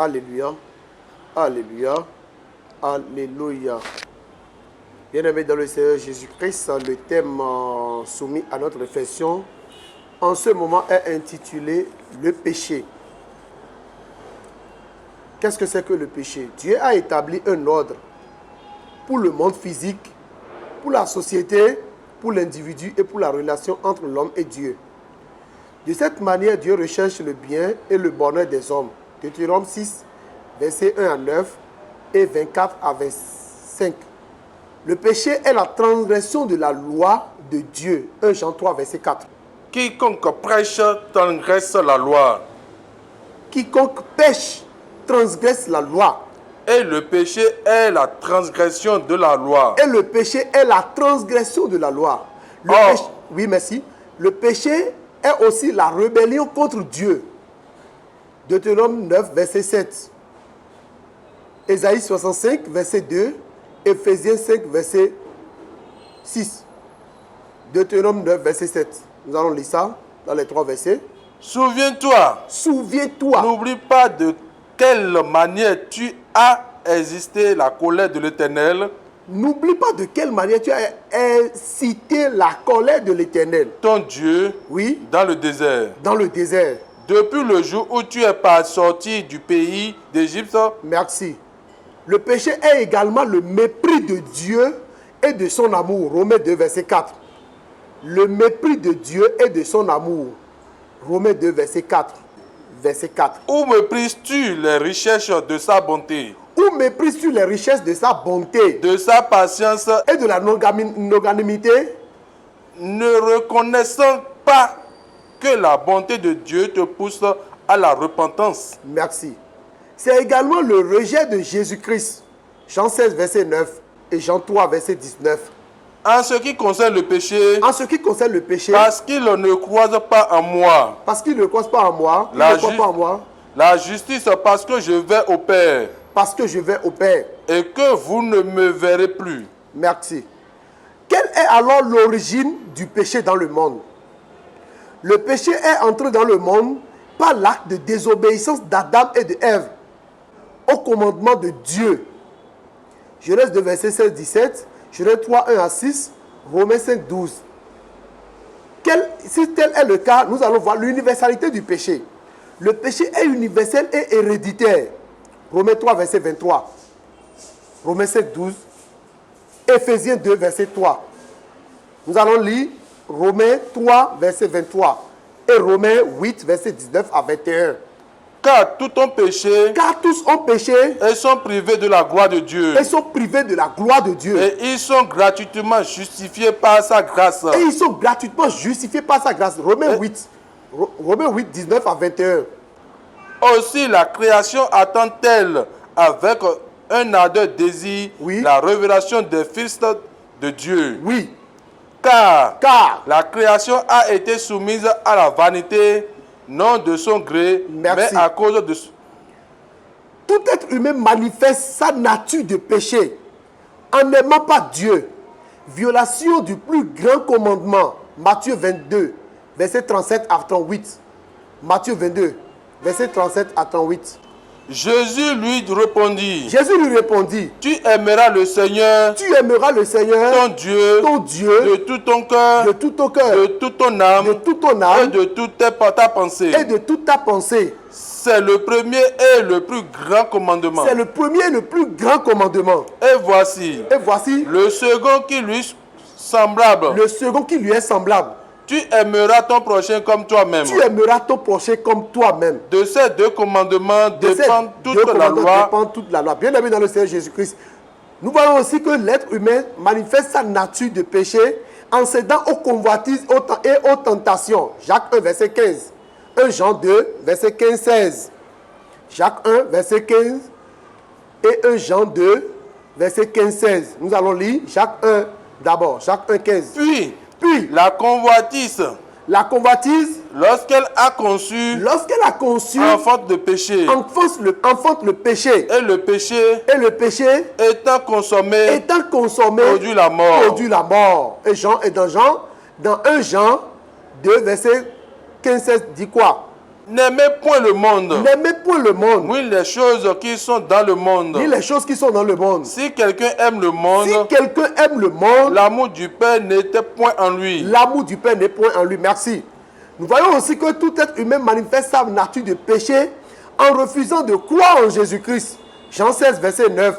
Alléluia. Alléluia. Alléluia. Bien-aimés dans le Seigneur Jésus-Christ, le thème soumis à notre réflexion en ce moment est intitulé « Le péché ». Qu'est-ce que c'est que le péché? Dieu a établi un ordre pour le monde physique, pour la société, pour l'individu et pour la relation entre l'homme et Dieu. De cette manière, Dieu recherche le bien et le bonheur des hommes. Deutéronome 6, versets 1 à 9 et 24 à 25. Le péché est la transgression de la loi de Dieu. 1 Jean 3, verset 4. Quiconque prêche transgresse la loi. Quiconque pêche transgresse la loi. Et le péché est la transgression de la loi. Et le péché est la transgression de la loi. Oui, merci. Le péché est aussi la rébellion contre Dieu. Deutéronome 9, verset 7. Ésaïe 65, verset 2. Éphésiens 5, verset 6. Deutéronome 9, verset 7. Nous allons lire ça dans les trois versets. Souviens-toi. Souviens-toi. N'oublie pas de quelle manière tu as existé la colère de l'Éternel. N'oublie pas de quelle manière tu as incité la colère de l'Éternel. Ton Dieu. Oui. Dans le désert. Dans le désert. Depuis le jour où tu es sorti du pays d'Égypte. Merci. Le péché est également le mépris de Dieu et de son amour. Romains 2, verset 4. Le mépris de Dieu et de son amour. Romains 2, verset 4. Verset 4. Où méprises-tu les richesses de sa bonté? Où méprises-tu les richesses de sa bonté? De sa patience et de la longanimité? Ne reconnaissant pas que la bonté de Dieu te pousse à la repentance. Merci. C'est également le rejet de Jésus-Christ. Jean 16, verset 9 et Jean 3, verset 19. En ce qui concerne le péché, parce qu'il ne croise pas en moi. Parce qu'il ne croise pas en moi. La justice, parce que je vais au Père. Parce que je vais au Père. Et que vous ne me verrez plus. Merci. Quelle est alors l'origine du péché dans le monde? Le péché est entré dans le monde par l'acte de désobéissance d'Adam et de Ève au commandement de Dieu. Genèse 2, verset 16-17, Genèse 3, 1 à 6, Romains 5, 12. Si tel est le cas, nous allons voir l'universalité du péché. Le péché est universel et héréditaire. Romains 3, verset 23. Romains 5, 12. Éphésiens 2, verset 3. Nous allons lire Romains 3, verset 23. Et Romains 8, verset 19 à 21. Car tous ont péché. Car tous ont péché. Et sont privés de la gloire de Dieu. Et sont privés de la gloire de Dieu. Et ils sont gratuitement justifiés par sa grâce. Et ils sont gratuitement justifiés par sa grâce. Romains 8, 19 à 21. Aussi la création attend-elle avec un ardeur désir la révélation des fils de Dieu. Oui. Car la création a été soumise à la vanité, non de son gré, mais à cause de... Tout être humain manifeste sa nature de péché en n'aimant pas Dieu. Violation du plus grand commandement. Matthieu 22, verset 37 à 38. Matthieu 22, verset 37 à 38. Jésus lui répondit. Tu aimeras le Seigneur. Ton Dieu. De tout ton cœur. De toute ton âme. Et de toute ta pensée. C'est le premier et le plus grand commandement. Et voici. Le second qui lui est semblable. Tu aimeras ton prochain comme toi-même. De ces deux commandements dépend toute la loi. Bien-aimés dans le Seigneur Jésus-Christ, nous voyons aussi que l'être humain manifeste sa nature de péché en cédant aux convoitises et aux tentations. Jacques 1, verset 15. 1 Jean 2, verset 15-16. Jacques 1, verset 15 et 1 Jean 2, verset 15-16. Nous allons lire Jacques 1 d'abord. Jacques 1, 15. Puis la convoitise, lorsqu'elle a conçu, enfante le péché. Enfante le péché. Et le péché, étant consommé, produit la mort. Et dans 1 Jean 2, verset 15-16, dit quoi? N'aimez point le monde, N'aimez point le monde, oui, les choses qui sont dans le monde. ni les choses qui sont dans le monde. Si quelqu'un aime le monde, Si quelqu'un aime le monde, l'amour du Père n'était point en lui. l'amour du Père n'est point en lui. Merci. Nous voyons aussi que tout être humain manifeste sa nature de péché en refusant de croire en Jésus-Christ. Jean 16, verset 9.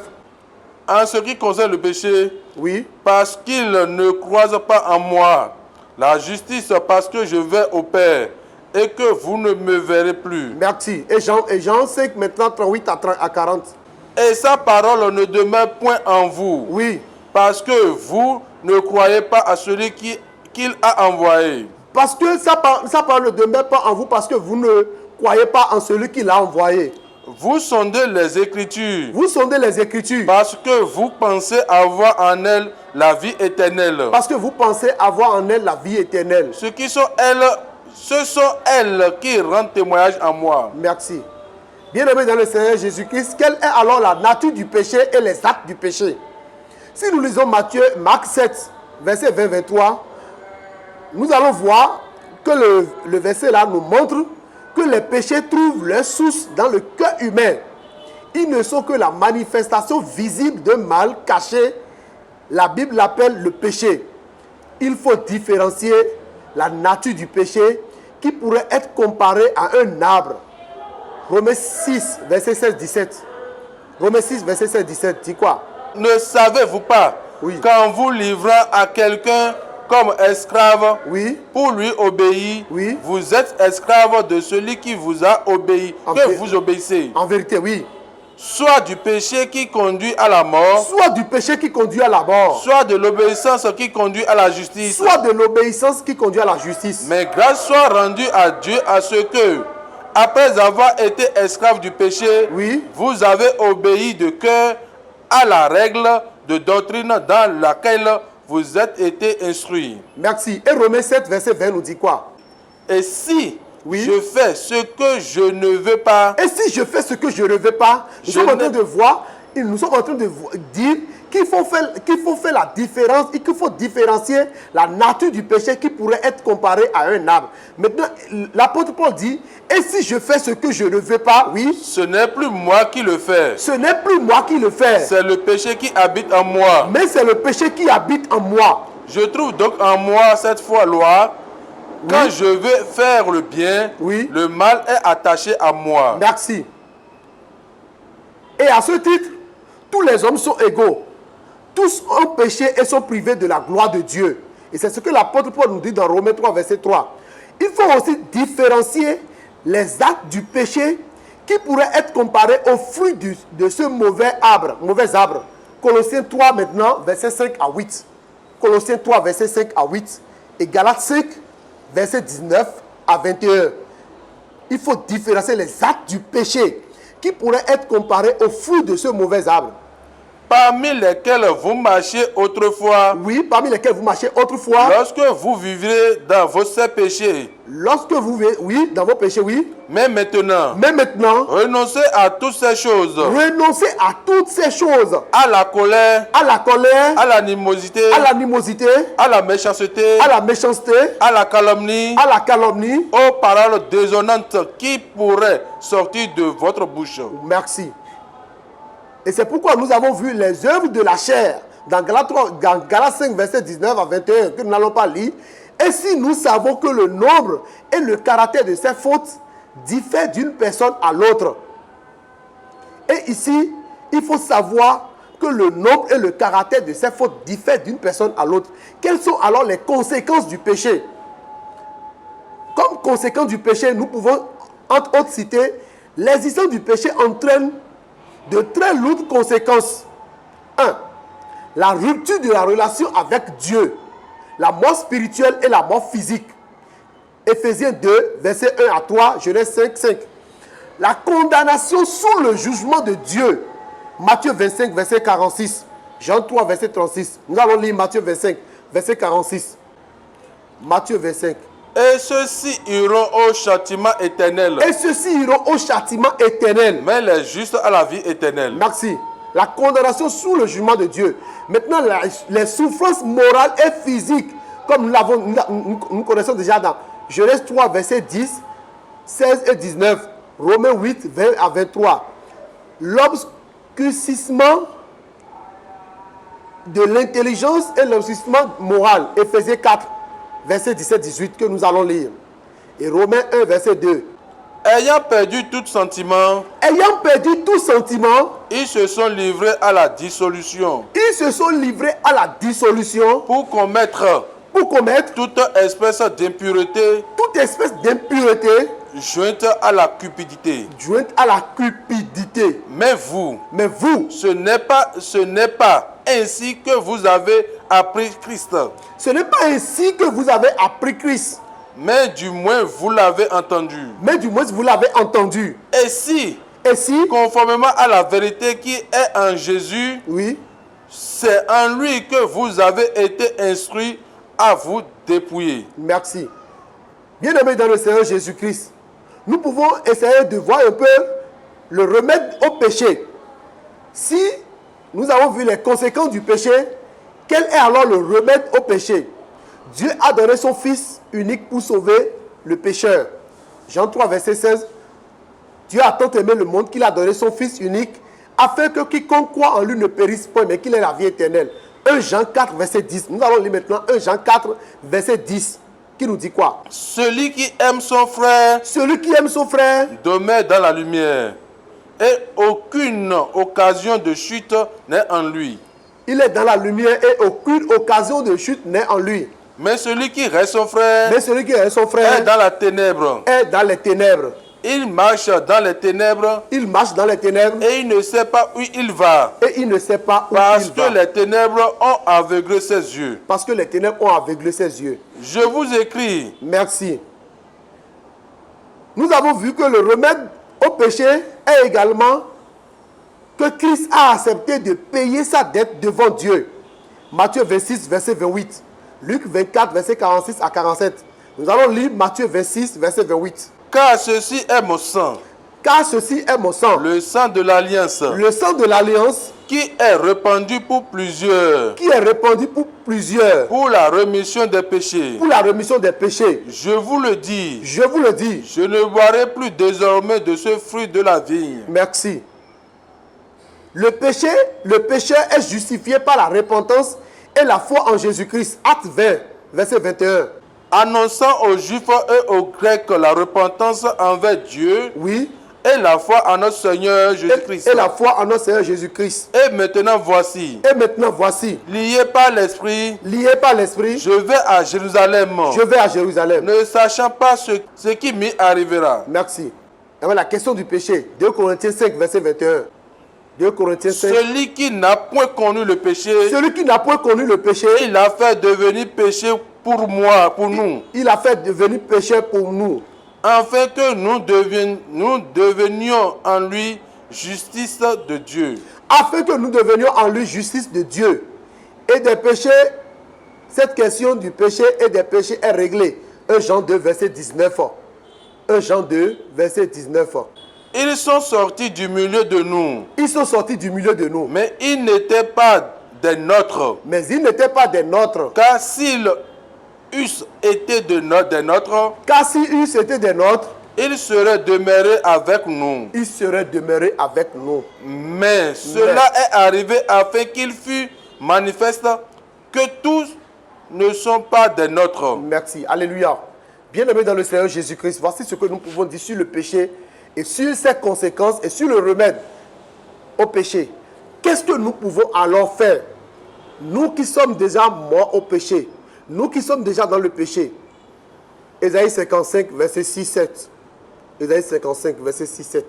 En ce qui concerne le péché, Oui, parce qu'ils ne croient pas en moi. La justice, parce que je vais au Père et que vous ne me verrez plus. merci. Et Jean 5, maintenant 38 à 40. Et sa parole ne demeure point en vous, Oui, parce que vous ne croyez pas à celui qu'il a envoyé. parce que sa parole ne demeure pas en vous, parce que vous ne croyez pas en celui qui l'a envoyé. Vous sondez les Écritures, Vous sondez les Écritures, parce que vous pensez avoir en elles la vie éternelle. parce que vous pensez avoir en elle la vie éternelle. Ce sont elles qui rendent témoignage en moi. Merci. Bien-aimés dans le Seigneur Jésus-Christ, quelle est alors la nature du péché et les actes du péché? Si nous lisons Marc 7, verset 20-23, nous allons voir que le verset là nous montre que les péchés trouvent leur source dans le cœur humain. Ils ne sont que la manifestation visible d'un mal caché. La Bible l'appelle le péché. Il faut différencier la nature du péché qui pourrait être comparée à un arbre. Romains 6, verset 16-17. Romains 6, verset 16-17, dit quoi? Ne savez-vous pas Oui. qu'en vous livrant à quelqu'un comme esclave Oui, pour lui obéir, Oui. vous êtes esclave de celui qui vous a obéi, En que fait- vous obéissez. en vérité, oui. Soit du péché qui conduit à la mort, Soit du péché qui conduit à la mort, soit de l'obéissance qui conduit à la justice. soit de l'obéissance qui conduit à la justice. Mais grâce soit rendue à Dieu à ce que, après avoir été esclave du péché, Oui. vous avez obéi de cœur à la règle de doctrine dans laquelle vous êtes été instruits. Merci. Et Romains 7, verset 20 nous dit quoi? Et si Oui. je fais ce que je ne veux pas, Et si je fais ce que je ne veux pas, nous Je sommes en ne- train de voir, nous sommes en train de dire qu'il faut faire la différence et qu'il faut différencier la nature du péché qui pourrait être comparée à un arbre. Maintenant, l'apôtre Paul dit, et si je fais ce que je ne veux pas, oui, ce n'est plus moi qui le fais. ce n'est plus moi qui le fais, C'est le péché qui habite en moi. mais c'est le péché qui habite en moi. Je trouve donc en moi cette foi-loi. Quand Oui. je veux faire le bien, Oui. le mal est attaché à moi. Merci. Et à ce titre, tous les hommes sont égaux. Tous ont péché et sont privés de la gloire de Dieu. Et c'est ce que l'apôtre Paul nous dit dans Romains 3, verset 3. Il faut aussi différencier les actes du péché qui pourraient être comparés aux fruits de ce mauvais arbre. Colossiens 3 maintenant, verset 5 à 8. Colossiens 3, verset 5 à 8. Et Galates 5, verset 19 à 21. Il faut différencier les actes du péché qui pourraient être comparés aux fruits de ce mauvais arbre. Parmi lesquels vous marchiez autrefois, Oui, parmi lesquels vous marchez autrefois, lorsque vous vivrez dans vos sept péchés. lorsque vous, oui, dans vos péchés, oui. Mais maintenant, Mais maintenant, renoncez à toutes ces choses, renoncez à toutes ces choses, à la colère, à la colère, à l'animosité, à l'animosité, à la méchanceté, à la méchanceté, à la calomnie, à la calomnie. aux paroles déshonnantes qui pourraient sortir de votre bouche. Merci. Et c'est pourquoi nous avons vu les œuvres de la chair dans Galates 5, verset 19 à 21, que nous n'allons pas lire. Et si nous savons que le nombre et le caractère de ces fautes diffèrent d'une personne à l'autre. Et ici, il faut savoir que le nombre et le caractère de ces fautes diffèrent d'une personne à l'autre. Quelles sont alors les conséquences du péché? Comme conséquence du péché, nous pouvons, entre autres, citer l'existence du péché entraîne de très lourdes conséquences. 1. La rupture de la relation avec Dieu, la mort spirituelle et la mort physique. Éphésiens 2, versets 1 à 3, Genèse 5, 5. La condamnation sous le jugement de Dieu. Matthieu 25, verset 46. Jean 3, verset 36. Nous allons lire Matthieu 25, verset 46. Matthieu 25. Et ceux-ci iront au châtiment éternel, Et ceux-ci iront au châtiment éternel. mais les justes à la vie éternelle. Merci. La condamnation sous le jugement de Dieu. Maintenant, les souffrances morales et physiques, comme nous connaissons déjà dans Genèse 3, verset 10 16 et 19. Romains 8, 20 à 23. L'obscurcissement de l'intelligence et l'obscurcissement moral. Éphésiens 4, verset 17-18 que nous allons lire. Et Romains 1, verset 2. Ayant perdu tout sentiment, Ayant perdu tout sentiment, ils se sont livrés à la dissolution ils se sont livrés à la dissolution pour commettre toute espèce d'impureté toute espèce d'impureté jointe à la cupidité. jointe à la cupidité. Mais vous, Ce n'est pas ainsi que vous avez appris Christ, n'est pas ainsi que vous avez appris Christ, mais du moins vous l'avez entendu. mais du moins vous l'avez entendu. Et si, Conformément à la vérité qui est en Jésus, oui, c'est en lui que vous avez été instruits à vous dépouiller. merci. Bien-aimés dans le Seigneur Jésus-Christ, nous pouvons essayer de voir un peu le remède au péché. Si nous avons vu les conséquences du péché, quel est alors le remède au péché? Dieu a donné son Fils unique pour sauver le pécheur. Jean 3, verset 16. Dieu a tant aimé le monde qu'il a donné son Fils unique afin que quiconque croit en lui ne périsse point, mais qu'il ait la vie éternelle. 1 Jean 4, verset 10. Nous allons lire maintenant 1 Jean 4, verset 10. Qui nous dit quoi? Celui qui aime son frère demeure dans la lumière, et aucune occasion de chute n'est en lui. Il est dans la lumière et aucune occasion de chute n'est en lui. Mais celui qui reste son frère est dans la ténèbre. les ténèbres. Il marche dans les ténèbres. Et il ne sait pas où il va. Parce que les ténèbres ont aveuglé ses yeux. Je vous écris. Merci. Nous avons vu que le remède au péché est également que Christ a accepté de payer sa dette devant Dieu. Matthieu 26, verset 28. Luc 24, verset 46 à 47. Nous allons lire Matthieu 26, verset 28. Car ceci est mon sang. Le sang de l'alliance. Qui est répandu pour plusieurs. Pour la rémission des péchés. Je vous le dis. Je ne boirai plus désormais de ce fruit de la vigne. Merci. Le pécheur est justifié par la repentance et la foi en Jésus-Christ. Acte 20, verset 21. Annonçant aux Juifs et aux Grecs la repentance envers Dieu. Oui. Et la foi en notre Seigneur Jésus-Christ. Et maintenant voici. Lié par l'Esprit. Je vais à Jérusalem. Ne sachant pas ce qui m'y arrivera. Merci. La question du péché. 2 Corinthiens 5, verset 21. 2 Corinthiens 5. Celui qui n'a point connu le péché. Il a fait devenir péché pour moi, pour nous. Il a fait devenir péché pour nous. Afin que nous devenions en lui justice de Dieu. Et des péchés, cette question du péché et des péchés est réglée. 1 Jean 2, verset 19. 1 Jean 2, verset 19. Ils sont sortis du milieu de nous. Mais ils n'étaient pas des nôtres. Car s'ils eussent été des nôtres, ils seraient demeurés avec nous. Mais cela est arrivé afin qu'il fût manifeste que tous ne sont pas des nôtres. Merci. Alléluia. Bien-aimés dans le Seigneur Jésus-Christ, voici ce que nous pouvons dire sur le péché et sur ses conséquences et sur le remède au péché. Qu'est-ce que nous pouvons alors faire? Nous qui sommes déjà morts au péché, nous qui sommes déjà dans le péché. Ésaïe 55, verset 6-7. Ésaïe 55, verset 6-7.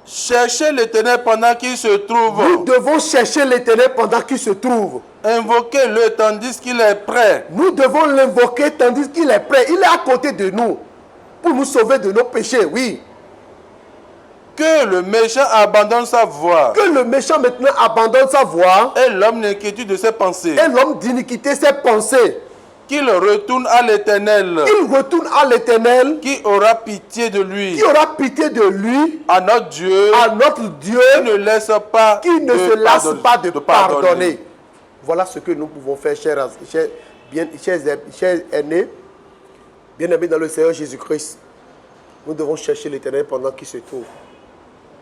Cherchez l'Éternel pendant qu'il se trouve. Nous devons chercher l'Éternel pendant qu'il se trouve. Invoquez-le tandis qu'il est prêt. Nous devons l'invoquer tandis qu'il est prêt. Il est à côté de nous pour nous sauver de nos péchés, oui. Que le méchant abandonne sa voie. Que le méchant maintenant abandonne sa voie. Et l'homme d'inquiétude de ses pensées. Et l'homme d'iniquité ses pensées. Qu'il retourne à l'Éternel. Qui aura pitié de lui. À notre Dieu. Qui ne laisse pas se lasse pas de pardonner. Voilà ce que nous pouvons faire, chers aînés, bien-aimés dans le Seigneur Jésus-Christ. Nous devons chercher l'Éternel pendant qu'il se trouve.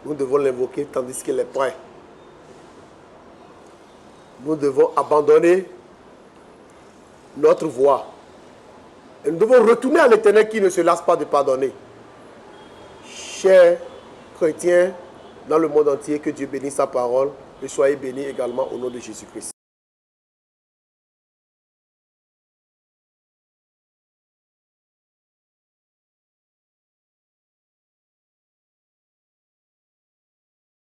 Nous devons l'invoquer tandis qu'il est prêt. Nous devons abandonner notre voie. Et nous devons retourner à l'Éternel qui ne se lasse pas de pardonner. Chers chrétiens dans le monde entier, que Dieu bénisse sa parole et soyez bénis également au nom de Jésus-Christ.